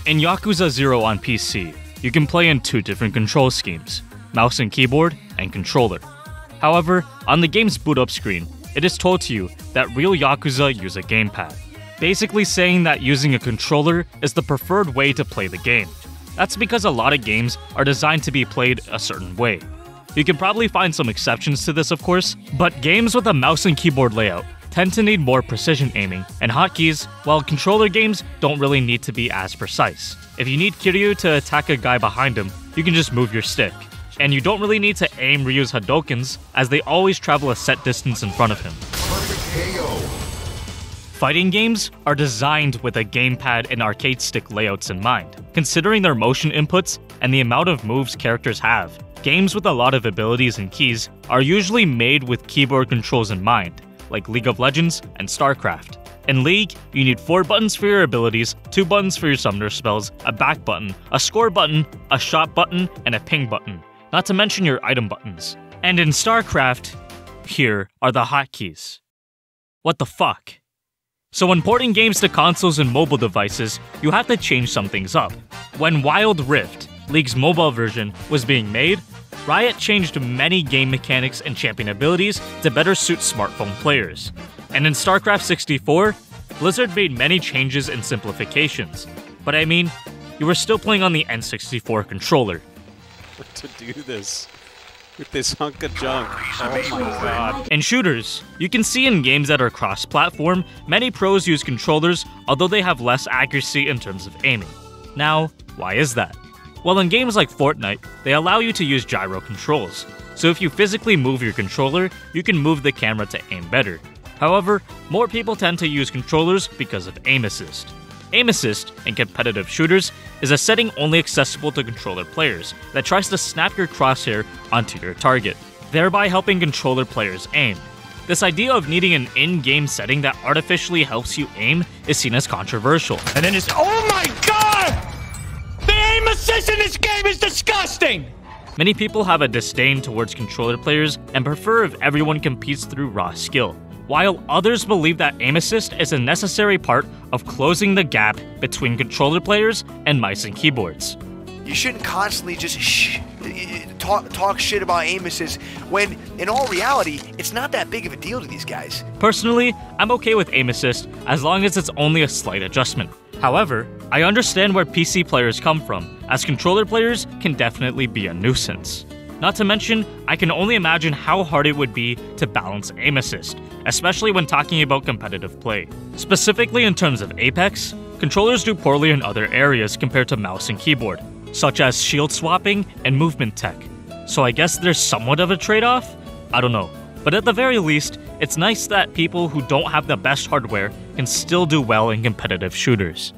In Yakuza 0 on PC, you can play in two different control schemes, mouse and keyboard, and controller. However, on the game's boot-up screen, it is told to you that real Yakuza use a gamepad, basically saying that using a controller is the preferred way to play the game. That's because a lot of games are designed to be played a certain way. You can probably find some exceptions to this, of course, but games with a mouse and keyboard layout tend to need more precision aiming and hotkeys, while controller games don't really need to be as precise. If you need Kiryu to attack a guy behind him, you can just move your stick. And you don't really need to aim Ryu's Hadokens, as they always travel a set distance in front of him. Fighting games are designed with a gamepad and arcade stick layouts in mind. Considering their motion inputs and the amount of moves characters have, games with a lot of abilities and keys are usually made with keyboard controls in mind, like League of Legends and StarCraft. In League, you need 4 buttons for your abilities, 2 buttons for your summoner spells, a back button, a score button, a shot button, and a ping button, not to mention your item buttons. And in StarCraft, here are the hotkeys. What the fuck? So when porting games to consoles and mobile devices, you have to change some things up. When Wild Rift, League's mobile version, was being made, Riot changed many game mechanics and champion abilities to better suit smartphone players. And in StarCraft 64, Blizzard made many changes and simplifications. But I mean, you were still playing on the N64 controller. To do this with this hunk of junk. Oh my god. In shooters, you can see in games that are cross-platform, many pros use controllers, although they have less accuracy in terms of aiming. Now, why is that? Well, in games like Fortnite, they allow you to use gyro controls, so if you physically move your controller, you can move the camera to aim better. However, more people tend to use controllers because of aim assist. Aim assist, in competitive shooters, is a setting only accessible to controller players that tries to snap your crosshair onto your target, thereby helping controller players aim. This idea of needing an in-game setting that artificially helps you aim is seen as controversial. And then it's, oh my god! The aim assist in this game is disgusting! Many people have a disdain towards controller players and prefer if everyone competes through raw skill, while others believe that aim assist is a necessary part of closing the gap between controller players and mice and keyboards. You shouldn't constantly just talk shit about aim assist when, in all reality, it's not that big of a deal to these guys. Personally, I'm okay with aim assist as long as it's only a slight adjustment. However, I understand where PC players come from, as controller players can definitely be a nuisance. Not to mention, I can only imagine how hard it would be to balance aim assist, especially when talking about competitive play. Specifically in terms of Apex, controllers do poorly in other areas compared to mouse and keyboard, such as shield swapping and movement tech. So I guess there's somewhat of a trade-off? I don't know. But at the very least, it's nice that people who don't have the best hardware can still do well in competitive shooters.